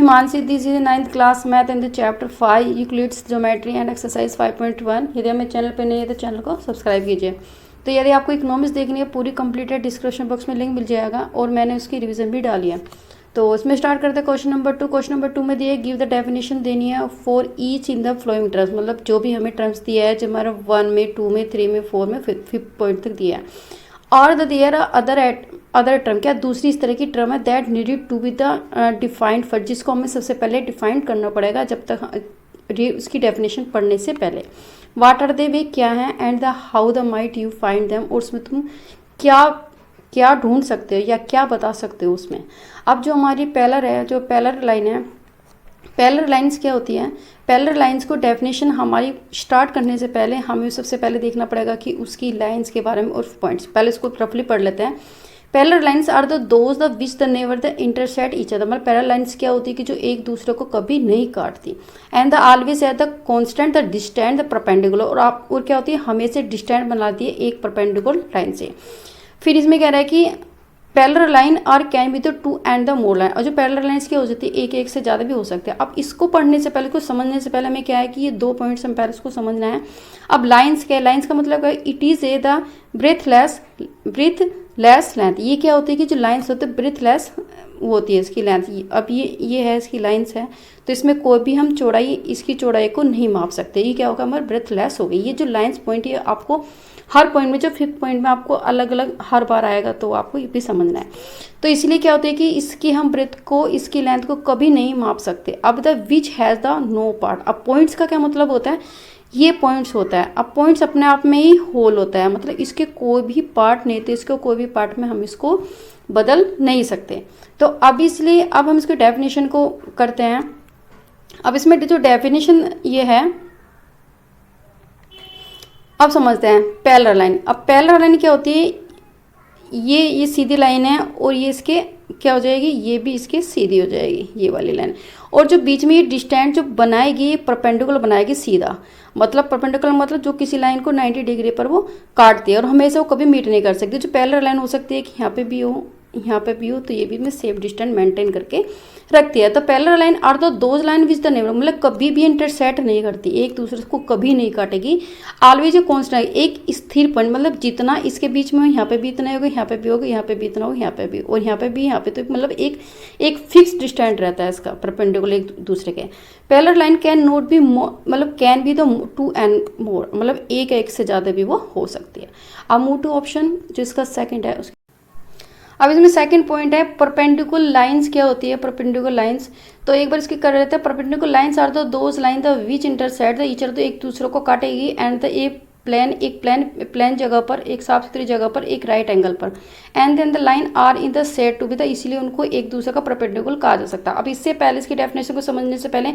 Himanshi, this is 9th class math in the chapter 5 Euclid's geometry and exercise 5.1। यदि हमें channel पे नहीं है तो चैनल को सब्सक्राइब कीजिए। तो यदि आपको इकोनॉमिक्स देखनी है पूरी कंप्लीटेड, डिस्क्रिप्शन बॉक्स में लिंक मिल जाएगा और मैंने उसकी रिवीजन भी डाली है। तो इसमें स्टार्ट करते हैं क्वेश्चन नंबर 2। क्वेश्चन नंबर 2 में दिए गिव द डेफिनेशन देनी है for each in the flowing terms, मतलब जो भी हमें टर्म्स दिया है, जो हमारा 1 में 2 में 3 में 4 में 5 पॉइंट तक दिया है। और द देयर अदर टर्म, क्या दूसरी इस तरह की टर्म है that needed to be the defined first, जिसको हमें सबसे पहले डिफाइन करना पड़ेगा जब तक उसकी डेफिनेशन पढ़ने से पहले। वाट आर दे, वे क्या हैं, and the how the might you find them, और उसमें तुम क्या ढूंढ सकते हो या क्या बता सकते हो उसमें। अब जो हमारी पैलर है, जो पैलर लाइन है, पैलर लाइंस क्या होती है, पैलर लाइंस को डेफिनेशन हमारी स्टार्ट करने से पहले हमें सबसे पहले देखना पड़ेगा कि उसकी लाइंस के बारे में और पॉइंट्स। पहले इसको रफली पढ़ लेते हैं। Parallel lines are the those the which the never the intersect each other, मतलब पैरेलल लाइंस क्या होती है कि जो एक दूसरे को कभी नहीं काटती। And the always at the constant the distant the perpendicular, और क्या होती है, हमेशा डिस्टेंट बनाती है एक परपेंडिकुलर लाइन से। फिर इसमें कह रहा है कि पैरेलल लाइन और can be the 2 and the more line, और जो पैरेलल लाइंस क्या हो जाती है एक से ज़्यादा भी हो सकते हैं। अब इसको पढ़ने से पहले, कुछ समझने से पहले हमें क्या है कि ये 2 पॉइंट्स हम पहले इसको समझना है। अब लाइंस क्या है, लाइंस का मतलब है it is a the breathless length. ये क्या होती है कि जो लाइंस होते हैं ब्रेथलेस होती है इसकी लेंथ। अब ये है इसकी लाइंस है, तो इसमें कोई भी हम चौड़ाई, इसकी चौड़ाई को नहीं माप सकते। ये क्या होगा, हमारा ब्रेथलेस हो गई। ये जो लाइंस पॉइंट, ये आपको हर पॉइंट में, जो 5th पॉइंट में आपको अलग अलग हर बार आएगा, तो आपको ये भी समझना है। तो इसलिए क्या होता है कि इसकी हम ब्रेथ को, इसकी लेंथ को कभी नहीं माप सकते। अब the which has the no part, अब पॉइंट्स का क्या मतलब होता है, ये पॉइंट्स होता है। अब पॉइंट्स अपने आप में ही होल होता है, मतलब इसके कोई भी पार्ट नहीं, तो इसके कोई भी पार्ट में हम इसको बदल नहीं सकते। तो अब इसलिए अब हम इसके डेफिनेशन को करते हैं। अब इसमें जो डेफिनेशन ये है, अब समझते हैं पैरेलल लाइन। अब पैरेलल लाइन क्या होती है, ये सीधी लाइन है और ये इसके क्या हो जाएगी, ये भी इसके सीधी हो जाएगी, ये वाली लाइन। और जो बीच में ये डिस्टेंस जो बनाएगी, ये परपेंडिकुलर बनाएगी सीधा, मतलब परपेंडिकुलर मतलब जो किसी लाइन को 90 डिग्री पर वो काटती है और हमेशा वो कभी मीट नहीं कर सकती। जो पैरेलल लाइन हो सकती है कि यहाँ पे भी हो, यहाँ पे भी हो, तो ये भी में सेफ डिस्टेंस मेंटेन करके रखती है। तो parallel line are the those line which the never, मतलब कभी भी इंटरसेक्ट नहीं करती, एक दूसरे को कभी नहीं काटेगी। ऑलवेज कॉन्स्टेंट, एक स्थिर पॉइंट, मतलब जितना इसके बीच में हो, यहाँ पे भी इतना होगा, यहाँ पे भी होगा, यहाँ पे भी इतना होगा, यहाँ पे भी, और यहाँ पे भी, यहाँ पे, तो मतलब एक फिक्स डिस्टेंस रहता है इसका परपेंडिकुलर एक दूसरे के। Parallel line can not be, मतलब can be the 2 and more, मतलब एक से ज़्यादा भी वो हो सकती है। अब मूव टू ऑप्शन, जो इसका सेकंड है उसका। अब इसमें सेकंड पॉइंट है परपेंडिकुलर लाइंस क्या होती है, परपेंडिकुलर लाइंस। तो एक बार इसकी कर लेते हैं। Perpendicular lines are the those line the which intersect the each other, तो एक दूसरे को काटेगी। एंड द एक प्लेन जगह पर, एक साफ सुथरी जगह पर, एक राइट एंगल पर। And then the line are in the set to be the, इसलिए उनको एक दूसरे का परपेंडिकुलर कहा जा सकता है। अब इससे पहले, इसकी डेफिनेशन को समझने से पहले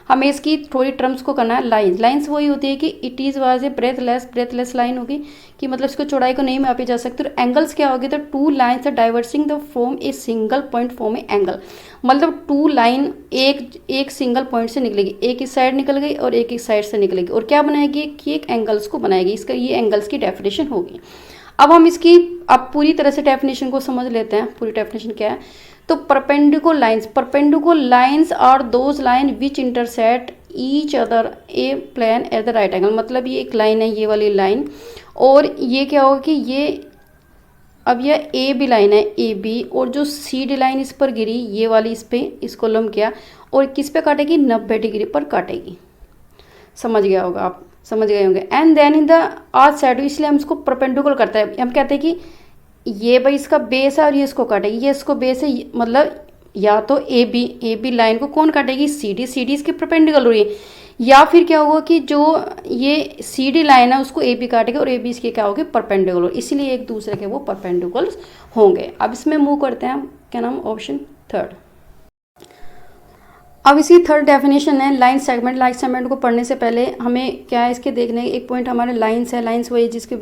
हमें इसकी थोड़ी टर्म्स को करना है। लाइंस वही होती है कि it is was a breathless line होगी, कि मतलब इसको चौड़ाई को नहीं मापी जा सकती। और एंगल्स क्या होगी, तो 2 lines diverging the from a single point form a angle, मतलब 2 लाइन एक सिंगल पॉइंट से निकलेगी, एक इस साइड निकल गई और एक इस साइड से निकलेगी, और क्या बनाएगी कि एक एंगल्स को बनाएगी। इसका ये एंगल्स की डेफिनेशन होगी। अब हम इसकी पूरी तरह से डेफिनेशन को समझ लेते हैं। पूरी डेफिनेशन क्या है, तो perpendicular lines are those line which intersect each other a plane at the right angle, मतलब ये एक लाइन है, ये वाली लाइन, और ये क्या होगा कि ये, अब यह ए बी लाइन है, ए बी, और जो सी डी लाइन इस पर गिरी, ये वाली इस पे, इसको लंब किया, और किस पे काटेगी, 90 डिग्री पर काटेगी। समझ गया होगा, आप समझ गए होंगे। And then in the arc shadow, इसलिए हम इसको परपेंडिकुलर करते हैं। हम कहते हैं कि ये भाई इसका बेस है और ये इसको काटेगी, ये इसको बेस है, मतलब या तो ए बी लाइन को कौन काटेगी, सी डी इसके परपेंडिकुलर हुई, या फिर क्या होगा कि जो ये सी डी लाइन है उसको ए बी काटेगा और ए बी इसके क्या होगी, परपेंडिकुलर, इसीलिए एक दूसरे के वो परपेंडिकुलर होंगे। अब इसमें मूव करते हैं, क्या नाम, ऑप्शन थर्ड। अब इसकी थर्ड डेफिनेशन है लाइन सेगमेंट को पढ़ने से पहले हमें क्या है, इसके देखने एक पॉइंट हमारे लाइंस है। लाइंस वही जिसकी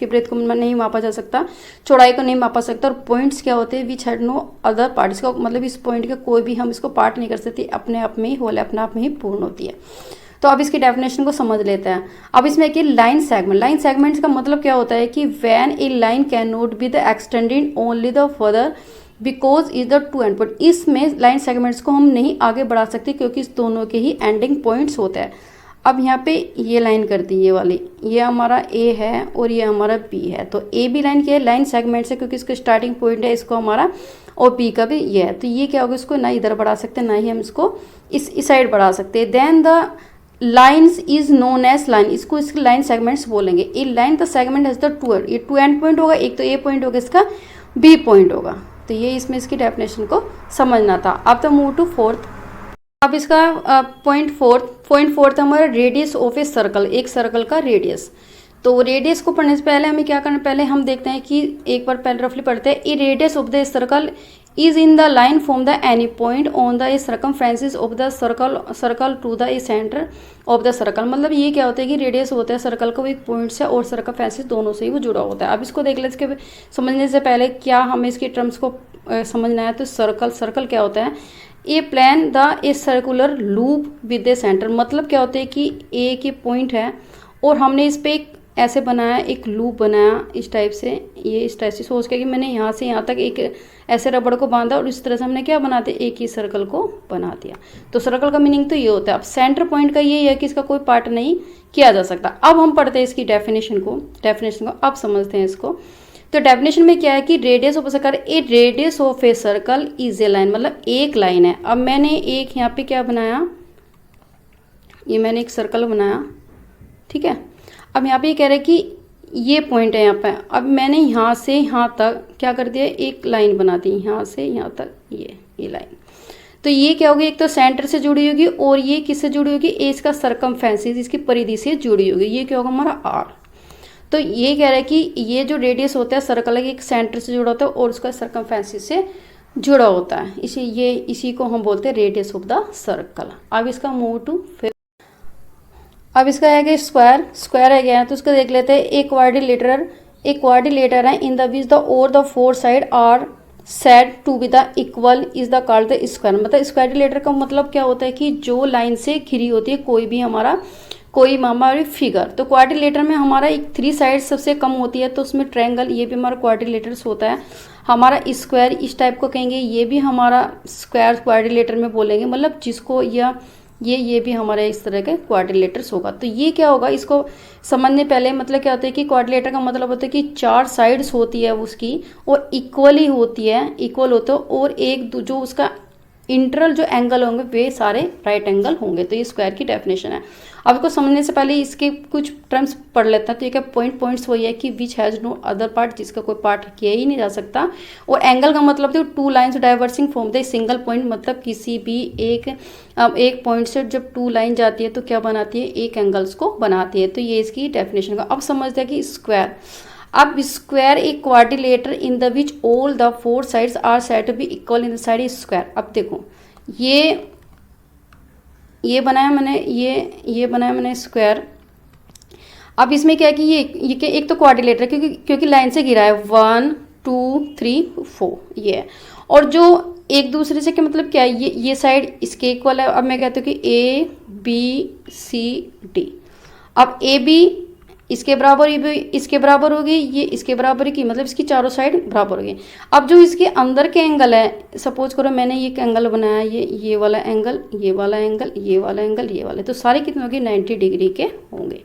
ब्रेथ को नहीं मापा जा सकता, चौड़ाई को नहीं मापा सकता। और पॉइंट्स क्या होते हैं, which had no other part, इसका मतलब इस पॉइंट का कोई भी हम इसको पार्ट नहीं कर सकते, अपने आप में ही होल, अपने आप में ही पूर्ण होती है। तो अब इसकी डेफिनेशन को समझ लेते हैं। अब इसमें कि लाइन सेगमेंट्स का मतलब क्या होता है कि when A line can not be the extended only the further because is the two end point. इसमें लाइन सेगमेंट्स को हम नहीं आगे बढ़ा सकते क्योंकि इस दोनों के ही एंडिंग पॉइंट्स होते हैं। अब यहाँ पे ये लाइन कर दी, ये वाली, ये हमारा ए है और ये हमारा बी है। तो ए बी लाइन क्या है, लाइन सेगमेंट से, क्योंकि इसका स्टार्टिंग पॉइंट है इसको हमारा, और बी का भी ये है। तो ये क्या होगा, इसको ना इधर बढ़ा सकते ना ही हम इसको इस साइड बढ़ा सकते हैं। Then the lines is known as line, इसको इसके लाइन सेगमेंट्स बोलेंगे। A line the segment has the two, ये टू एंड पॉइंट होगा, एक तो ए पॉइंट होगा, इसका बी पॉइंट होगा। तो ये इसमें इसकी डेफिनेशन को समझना था। अब तो मूव टू फोर्थ। अब इसका पॉइंट फोर्थ हमारा रेडियस ऑफ ए सर्कल, एक सर्कल का रेडियस। तो रेडियस को पढ़ने से पहले हमें क्या करना, पहले हम देखते हैं कि एक बार पहले रफली पढ़ते हैं। A radius of the circle is in the line from the any point on the circumferences of the circle to the centre of the circle. मतलब ये क्या होता है कि रेडियस होता है सर्कल का, वो एक पॉइंट से और सर्कमफ्रेंसेस दोनों से ही वो जुड़ा होता है। अब इसको देख लेते हैं, समझने से पहले क्या हमें इसकी टर्म्स को समझना है। तो सर्कल क्या होता है, a plan the a circular loop with a centre. मतलब क्या होता है कि ए के पॉइंट है और हमने इस पे एक ऐसे बनाया, एक लूप बनाया इस टाइप से, ये इस टाइप से सोच के कि मैंने यहाँ से यहाँ तक एक ऐसे रबड़ को बांधा और इस तरह से हमने क्या बनाते, एक ही सर्कल को बना दिया। तो सर्कल का मीनिंग तो ये होता है। अब सेंटर पॉइंट का ये है कि इसका कोई पार्ट नहीं किया जा सकता। अब हम पढ़ते हैं इसकी डेफिनेशन को अब समझते हैं इसको। तो डेफिनेशन में क्या है कि radius of circle, A radius of a circle is a line, मतलब एक लाइन है। अब मैंने एक यहाँ पे क्या बनाया, ये मैंने एक सर्कल बनाया, ठीक है। अब यहाँ पे ये कह रहे हैं कि ये पॉइंट है यहाँ पे। अब मैंने यहाँ से यहाँ तक क्या कर दिया, एक लाइन बना दी, यहाँ से यहाँ तक ये लाइन। तो ये क्या होगी, एक तो सेंटर से जुड़ी होगी और ये किससे जुड़ी होगी, ए इसका सर्कमफ्रेंसेस, इसकी परिधि से जुड़ी होगी। ये क्या होगा हमारा आर। तो ये कह रहा है कि ये जो रेडियस होता है सर्कल है, एक सेंटर से जुड़ा होता है और उसका सर्कमफ्रेंसेस से जुड़ा होता है। इसी को हम बोलते हैं रेडियस ऑफ द सर्कल। अब इसका मूव टू, अब इसका है कि स्क्वायर है गया, तो उसका देख लेते हैं। एक क्वाड्रिलेटर है इन द विच द और the four side are said to be the equal is the called the square. मतलब क्वाड्रिलेटर का मतलब क्या होता है कि जो लाइन से घिरी होती है कोई हमारी फिगर। तो क्वाड्रिलेटर में हमारा एक थ्री साइड सबसे कम होती है, तो उसमें ट्रायंगल, ये भी हमारा क्वाड्रिलेटर्स होता है। हमारा स्क्वायर इस टाइप को कहेंगे, ये भी हमारा स्क्वायर क्वाड्रिलेटर में बोलेंगे, मतलब जिसको या ये भी हमारे इस तरह के क्वाड्रिलेटर्स होगा। तो ये क्या होगा, इसको समझने पहले मतलब क्या होता है कि क्वाड्रिलेटर का मतलब होता है कि चार साइड्स होती है उसकी और इक्वल होते हैं और एक जो उसका इंटरल जो एंगल होंगे वे सारे राइट एंगल होंगे। तो ये स्क्वायर की डेफिनेशन है। अब इसको समझने से पहले इसके कुछ टर्म्स पढ़ लेता है। तो ये क्या पॉइंट्स वही है कि which has no other part, जिसका कोई पार्ट किया ही नहीं जा सकता। और एंगल का मतलब तो two lines diverging from the single point, मतलब किसी भी एक पॉइंट से जब टू लाइन जाती है तो क्या बनाती है, एक एंगल्स को बनाती है। तो ये इसकी डेफिनेशन का। अब समझते हैं कि स्क्वायर। अब स्क्वायर एक quadrilateral in the which all the four sides are said to be equal in the side square. अब देखो ये बनाया मैंने स्क्वायर। अब इसमें क्या है कि ये एक तो क्वाड्रिलेटर क्योंकि लाइन से घिरा है, 1 2 3 4 ये है। और जो एक दूसरे से क्या मतलब क्या है, ये साइड इसके इक्वल है। अब मैं कहती हूँ कि ए बी सी डी। अब ए बी इसके बराबर, ये भी इसके बराबर होगी, ये इसके बराबर की, मतलब इसकी चारों साइड बराबर होगी। अब जो इसके अंदर के एंगल है, सपोज करो मैंने ये एंगल बनाया, ये वाला एंगल, ये वाला एंगल, ये वाला एंगल, ये वाले, तो सारे कितने होंगे, 90 डिग्री के होंगे।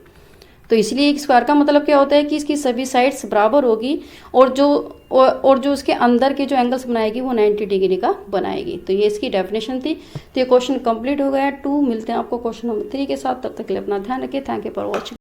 तो इसलिए एक स्क्वायर का मतलब क्या होता है कि इसकी सभी साइड्स बराबर होगी और जो उसके अंदर के जो एंगल्स बनाएगी वो 90 डिग्री का बनाएगी। तो ये इसकी डेफिनेशन थी। तो ये क्वेश्चन कंप्लीट हो गया 2। मिलते हैं आपको क्वेश्चन नंबर 3 के साथ। तब तक के लिए अपना ध्यान रखिए। Thank you for watching.